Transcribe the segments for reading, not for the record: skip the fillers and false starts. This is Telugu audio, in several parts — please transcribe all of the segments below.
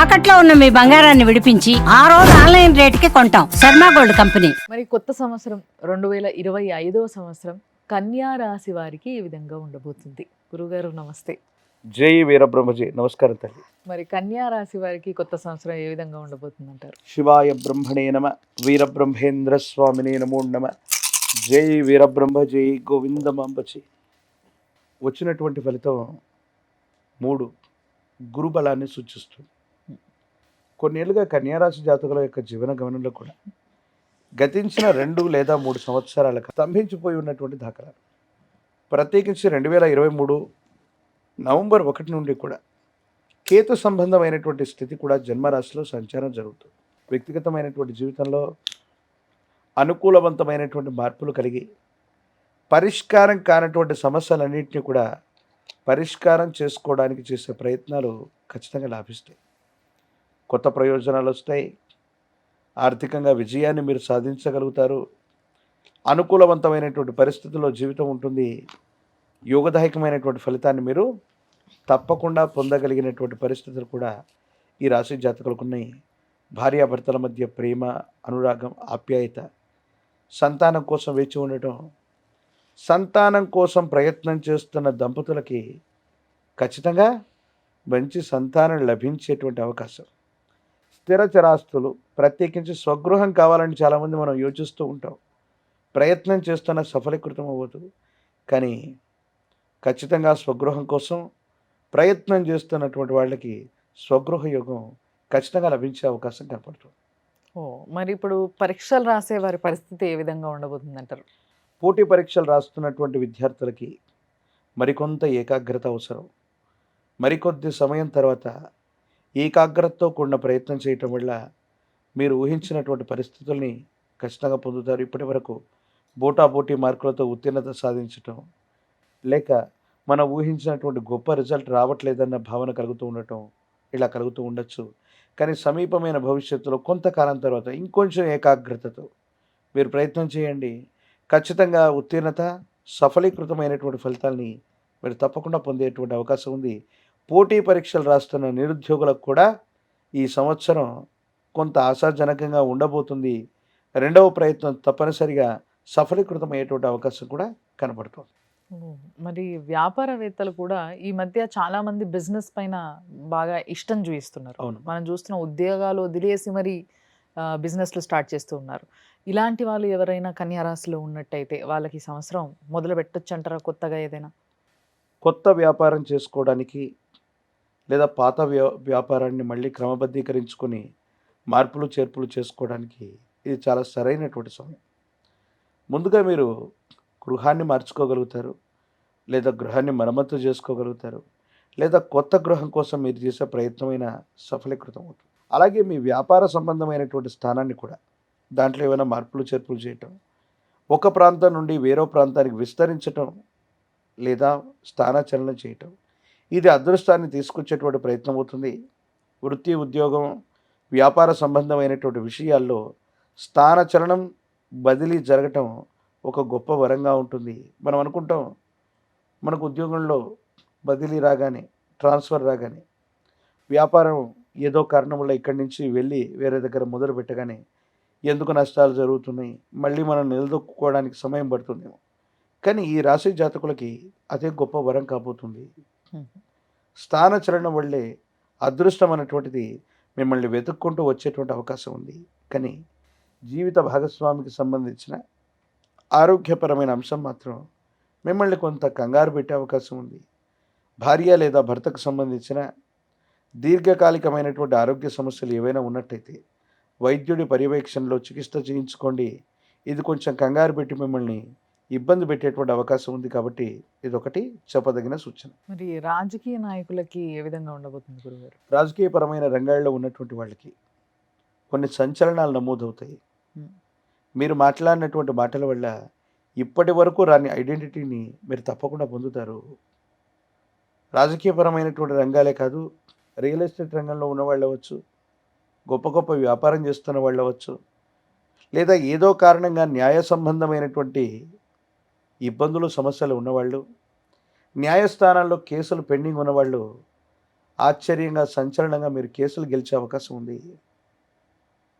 తాకట్లో ఉన్న మీ బంగారాన్ని విడిపించి ఆ రోజు ఆన్లైన్ రేటుకి కొంటాం. Sharma gold company. మరి కొత్త సంవత్సరం 2025వ సంవత్సరం కన్యా రాశి వారికి ఈ విధంగా ఉండబోతుంది. గురుగారు నమస్తే. జై వీరబ్రహ్మజీ. నమస్కారం తల్లి. మరి కన్యా రాశి వారికి కొత్త సంవత్సరం ఏ విధంగా ఉండబోతుంది అంటారు? శివాయ బ్రహ్మణే నమ, వీరబ్రహ్మేంద్ర స్వామినే నమో నమ. జై వీరబ్రహ్మ, జై గోవిందమాంబచి. వచ్చినటువంటి ఫలితం 3 గురుబలాన్ని సూచిస్తుంది. కొన్నేళ్ళుగా కన్యారాశి జాతకుల యొక్క జీవన గమనంలో కూడా గతించిన 2 లేదా 3 సంవత్సరాలకు స్తంభించిపోయి ఉన్నటువంటి దాఖలాలు, ప్రత్యేకించి 2023 నవంబర్ 1 నుండి కూడా కేతు సంబంధమైనటువంటి స్థితి కూడా జన్మరాశిలో సంచారం జరుగుతుంది. వ్యక్తిగతమైనటువంటి జీవితంలో అనుకూలవంతమైనటువంటి మార్పులు కలిగి పరిష్కారం కానటువంటి సమస్యలన్నింటినీ కూడా పరిష్కారం చేసుకోవడానికి చేసే ప్రయత్నాలు ఖచ్చితంగా లాభిస్తాయి. కొత్త ప్రయోజనాలు వస్తాయి. ఆర్థికంగా విజయాన్ని మీరు సాధించగలుగుతారు. అనుకూలవంతమైనటువంటి పరిస్థితుల్లో జీవితం ఉంటుంది. యోగదాయకమైనటువంటి ఫలితాన్ని మీరు తప్పకుండా పొందగలిగినటువంటి పరిస్థితులు కూడా ఈ రాశి జాతకులకు ఉన్నాయి. భార్యాభర్తల మధ్య ప్రేమ, అనురాగం, ఆప్యాయత, సంతానం కోసం వేచి ఉండటం, సంతానం కోసం ప్రయత్నం చేస్తున్న దంపతులకి ఖచ్చితంగా మంచి సంతానం లభించేటువంటి అవకాశం. స్థిర చరాస్తులు, ప్రత్యేకించి స్వగృహం కావాలని చాలామంది మనం యోచిస్తూ ఉంటాం. ప్రయత్నం చేస్తున్న సఫలీకృతం అవ్వదు. కానీ ఖచ్చితంగా స్వగృహం కోసం ప్రయత్నం చేస్తున్నటువంటి వాళ్ళకి స్వగృహ యోగం ఖచ్చితంగా లభించే అవకాశం కనపడుతుంది. మరి ఇప్పుడు పరీక్షలు రాసే వారి పరిస్థితి ఏ విధంగా ఉండబోతుంది అంటారు? పోటీ పరీక్షలు రాస్తున్నటువంటి విద్యార్థులకి మరికొంత ఏకాగ్రత అవసరం. మరికొద్ది సమయం తర్వాత ఏకాగ్రతతో కూడిన ప్రయత్నం చేయటం వల్ల మీరు ఊహించినటువంటి పరిస్థితుల్ని ఖచ్చితంగా పొందుతారు. ఇప్పటి వరకు పోటీ మార్కులతో ఉత్తీర్ణత సాధించటం, లేక మనం ఊహించినటువంటి గొప్ప రిజల్ట్ రావట్లేదన్న భావన కలుగుతూ ఉండటం, ఇలా కలుగుతూ ఉండొచ్చు. కానీ సమీపమైన భవిష్యత్తులో కొంతకాలం తర్వాత ఇంకొంచెం ఏకాగ్రతతో మీరు ప్రయత్నం చేయండి. ఖచ్చితంగా ఉత్తీర్ణత, సఫలీకృతమైనటువంటి ఫలితాల్ని మీరు తప్పకుండా పొందేటువంటి అవకాశం ఉంది. పోటీ పరీక్షలు రాస్తున్న నిరుద్యోగులకు కూడా ఈ సంవత్సరం కొంత ఆశాజనకంగా ఉండబోతుంది. 2వ ప్రయత్నం తప్పనిసరిగా సఫలీకృతమయ్యేటువంటి అవకాశం కూడా కనబడుతుంది. మరి వ్యాపారవేత్తలు కూడా ఈ మధ్య చాలా మంది బిజినెస్ పైన బాగా ఇష్టం చూపిస్తున్నారు. అవును. మనం చూస్తున్న ఉద్యోగాలు వదిలేసి మరి బిజినెస్లు స్టార్ట్ చేస్తూ ఉన్నారు. ఇలాంటి వాళ్ళు ఎవరైనా కన్యా రాశిలో ఉన్నట్టయితే వాళ్ళకి ఈ సంవత్సరం మొదలు పెట్టొచ్చు అంటారా? కొత్తగా ఏదైనా కొత్త వ్యాపారం చేసుకోవడానికి లేదా పాత వ్యాపారాన్ని మళ్ళీ క్రమబద్ధీకరించుకొని మార్పులు చేర్పులు చేసుకోవడానికి ఇది చాలా సరైనటువంటి సమయం. ముందుగా మీరు గృహాన్ని మార్చుకోగలుగుతారు, లేదా గృహాన్ని మరమ్మతు చేసుకోగలుగుతారు, లేదా కొత్త గృహం కోసం మీరు చేసే ప్రయత్నమైన సఫలీకృతం అవుతుంది. అలాగే మీ వ్యాపార సంబంధమైనటువంటి స్థానాన్ని కూడా దాంట్లో ఏమైనా మార్పులు చేర్పులు చేయటం, ఒక ప్రాంతం నుండి వేరే ప్రాంతానికి విస్తరించటం, లేదా స్థానచలనం చేయటం, ఇది అదృష్టాన్ని తీసుకొచ్చేటువంటి ప్రయత్నం అవుతుంది. వృత్తి, ఉద్యోగం, వ్యాపార సంబంధమైనటువంటి విషయాల్లో స్థానచలనం, బదిలీ జరగటం ఒక గొప్ప వరంగా ఉంటుంది. మనం అనుకుంటాం మనకు ఉద్యోగంలో బదిలీ రాగానే, ట్రాన్స్ఫర్ రాగానే, వ్యాపారం ఏదో కారణం వల్ల ఇక్కడి నుంచి వెళ్ళి వేరే దగ్గర మొదలు పెట్టగానే ఎందుకు నష్టాలు జరుగుతున్నాయి, మళ్ళీ మనం నిలదొక్కుకోవడానికి సమయం పడుతుందేమో. కానీ ఈ రాశి జాతకులకి అదే గొప్ప వరం కాబోతుంది. స్థానచలనం వల్లే అదృష్టం అనేటువంటిది మిమ్మల్ని వెతుక్కుంటూ వచ్చేటువంటి అవకాశం ఉంది. కానీ జీవిత భాగస్వామికి సంబంధించిన ఆరోగ్యపరమైన అంశం మాత్రం మిమ్మల్ని కొంత కంగారు పెట్టే అవకాశం ఉంది. భార్య లేదా భర్తకు సంబంధించిన దీర్ఘకాలికమైనటువంటి ఆరోగ్య సమస్యలు ఏవైనా ఉన్నట్టయితే వైద్యుడి పర్యవేక్షణలో చికిత్స చేయించుకోండి. ఇది కొంచెం కంగారు పెట్టి మిమ్మల్ని ఇబ్బంది పెట్టేటువంటి అవకాశం ఉంది. కాబట్టి ఇదొకటి చెప్పదగిన సూచన. మరి రాజకీయ నాయకులకి ఏ విధంగా ఉండబోతుంది గురుగారు? రాజకీయపరమైన రంగాల్లో ఉన్నటువంటి వాళ్ళకి కొన్ని సంచలనాలు నమోదవుతాయి. మీరు మాట్లాడినటువంటి మాటల వల్ల ఇప్పటి వరకు రాని ఐడెంటిటీని మీరు తప్పకుండా పొందుతారు. రాజకీయపరమైనటువంటి రంగాలే కాదు, రియల్ ఎస్టేట్ రంగంలో ఉన్నవాళ్ళు అవ్వచ్చు, గొప్ప గొప్ప వ్యాపారం చేస్తున్న వాళ్ళు అవ్వచ్చు, లేదా ఏదో కారణంగా న్యాయ సంబంధమైనటువంటి ఇబ్బందులు, సమస్యలు ఉన్నవాళ్ళు, న్యాయస్థానాల్లో కేసులు పెండింగ్ ఉన్నవాళ్ళు ఆశ్చర్యంగా సంచలనంగా మీరు కేసులు గెలిచే అవకాశం ఉంది.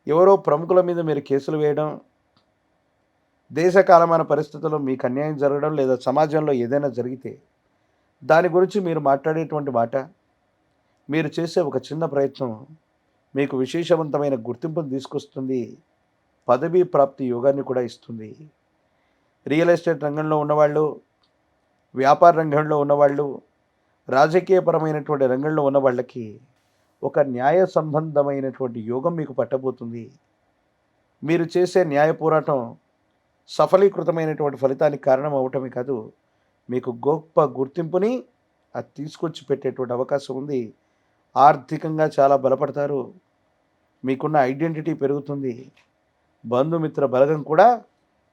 ఎవరో ప్రముఖుల మీద మీరు కేసులు వేయడం, దేశ కాలమాన పరిస్థితుల్లో మీకు అన్యాయం జరగడం లేదా సమాజంలో ఏదైనా జరిగితే దాని గురించి మీరు మాట్లాడేటువంటి మాట, మీరు చేసే ఒక చిన్న ప్రయత్నం మీకు విశేషవంతమైన గుర్తింపును తీసుకొస్తుంది, పదవీ ప్రాప్తి యోగాన్ని కూడా ఇస్తుంది. రియల్ ఎస్టేట్ రంగంలో ఉన్నవాళ్ళు, వ్యాపార రంగంలో ఉన్నవాళ్ళు, రాజకీయపరమైనటువంటి రంగంలో ఉన్న వాళ్ళకి ఒక న్యాయ సంబంధమైనటువంటి యోగం మీకు పట్టబోతుంది. మీరు చేసే న్యాయ పోరాటం సఫలీకృతమైనటువంటి ఫలితానికి కారణం అవటమే కాదు, మీకు గొప్ప గుర్తింపుని అది తీసుకొచ్చి పెట్టేటువంటి అవకాశం ఉంది. ఆర్థికంగా చాలా బలపడతారు, మీకున్న ఐడెంటిటీ పెరుగుతుంది, బంధుమిత్ర బలగం కూడా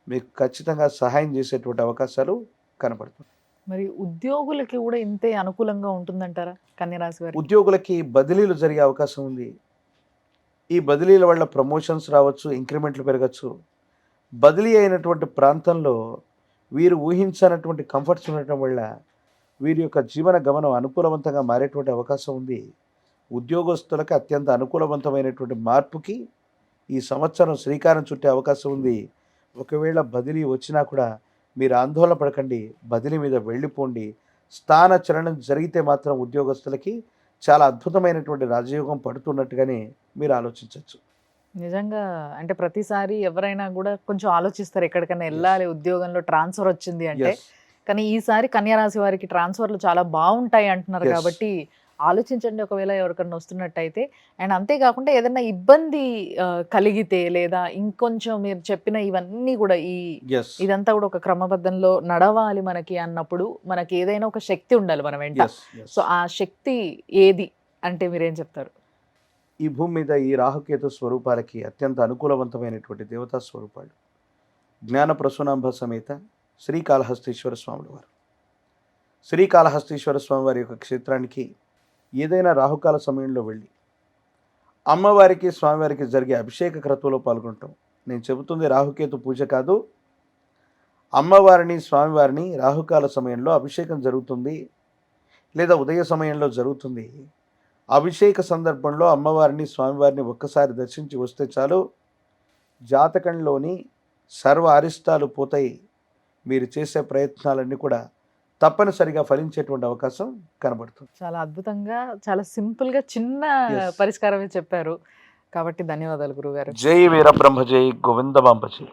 మీకు ఖచ్చితంగా సహాయం చేసేటువంటి అవకాశాలు కనపడుతుంది. మరి ఉద్యోగులకి కూడా ఇంతే అనుకూలంగా ఉంటుందంటారా కన్యరాశి వారికి? ఉద్యోగులకి బదిలీలు జరిగే అవకాశం ఉంది. ఈ బదిలీల వల్ల ప్రమోషన్స్ రావచ్చు, ఇంక్రిమెంట్లు పెరగచ్చు. బదిలీ అయినటువంటి ప్రాంతంలో వీరు ఊహించనటువంటి కంఫర్ట్స్ ఉండటం వల్ల వీరి యొక్క జీవన గమనం అనుకూలవంతంగా మారేటువంటి అవకాశం ఉంది. ఉద్యోగస్తులకు అత్యంత అనుకూలవంతమైనటువంటి మార్పుకి ఈ సంవత్సరం శ్రీకారం చుట్టే అవకాశం ఉంది. ఒకవేళ బదిలీ వచ్చినా కూడా మీరు ఆందోళన పడకండి, బదిలీ మీద వెళ్ళిపోండి. స్థాన చలనం జరిగితే మాత్రం ఉద్యోగస్తులకి చాలా అద్భుతమైనటువంటి రాజయోగం పడుతున్నట్టుగానే మీరు ఆలోచించవచ్చు. నిజంగా అంటే ప్రతిసారి ఎవరైనా కూడా కొంచెం ఆలోచిస్తారు ఎక్కడికైనా వెళ్ళాలి, ఉద్యోగంలో ట్రాన్స్ఫర్ వచ్చింది అంటే. ఎస్, కానీ ఈసారి కన్యరాశి వారికి ట్రాన్స్ఫర్లు చాలా బాగుంటాయి అంటున్నారు Yes. కాబట్టి ఆలోచించండి ఒకవేళ ఎవరికన్నా వస్తున్నట్టయితే. అండ్ అంతేకాకుండా ఏదైనా ఇబ్బంది కలిగితే లేదా ఇంకొంచెం మీరు చెప్పిన ఇవన్నీ కూడా ఎస్, ఇదంతా కూడా ఒక క్రమబద్ధంలో నడవాలి మనకి అన్నప్పుడు మనకి ఏదైనా ఒక శక్తి ఉండాలి మన వెంట. Yes, yes. సో ఆ శక్తి ఏది అంటే మీరేం చెప్తారు? ఈ భూమి మీద ఈ రాహుకేతు స్వరూపాలకి అత్యంత అనుకూలవంతమైనటువంటి దేవతా స్వరూపాలు జ్ఞాన ప్రసూనాంబ సమేత శ్రీకాళహస్తీశ్వర స్వాముల వారు. శ్రీకాళహస్తీశ్వర స్వామి వారి యొక్క క్షేత్రానికి ఏదైనా రాహుకాల సమయంలో వెళ్ళి అమ్మవారికి స్వామివారికి జరిగే అభిషేక క్రతువులో పాల్గొంటాం. నేను చెబుతుంది రాహుకేతు పూజ కాదు, అమ్మవారిని స్వామివారిని రాహుకాల సమయంలో అభిషేకం జరుగుతుంది లేదా ఉదయ సమయంలో జరుగుతుంది. అభిషేక సందర్భంలో అమ్మవారిని స్వామివారిని ఒక్కసారి దర్శించి వస్తే చాలు, జాతకంలోని సర్వ అరిష్టాలు పోతాయి. మీరు చేసే ప్రయత్నాలన్నీ కూడా తప్పనిసరిగా ఫలించేటువంటి అవకాశం కనబడుతుంది. చాలా అద్భుతంగా, చాలా సింపుల్ గా చిన్న Yes. పరిష్కారమే చెప్పారు. కాబట్టి ధన్యవాదాలు గురుగారు. జై వీరబ్రహ్మ జై గోవిందమాంబ జై.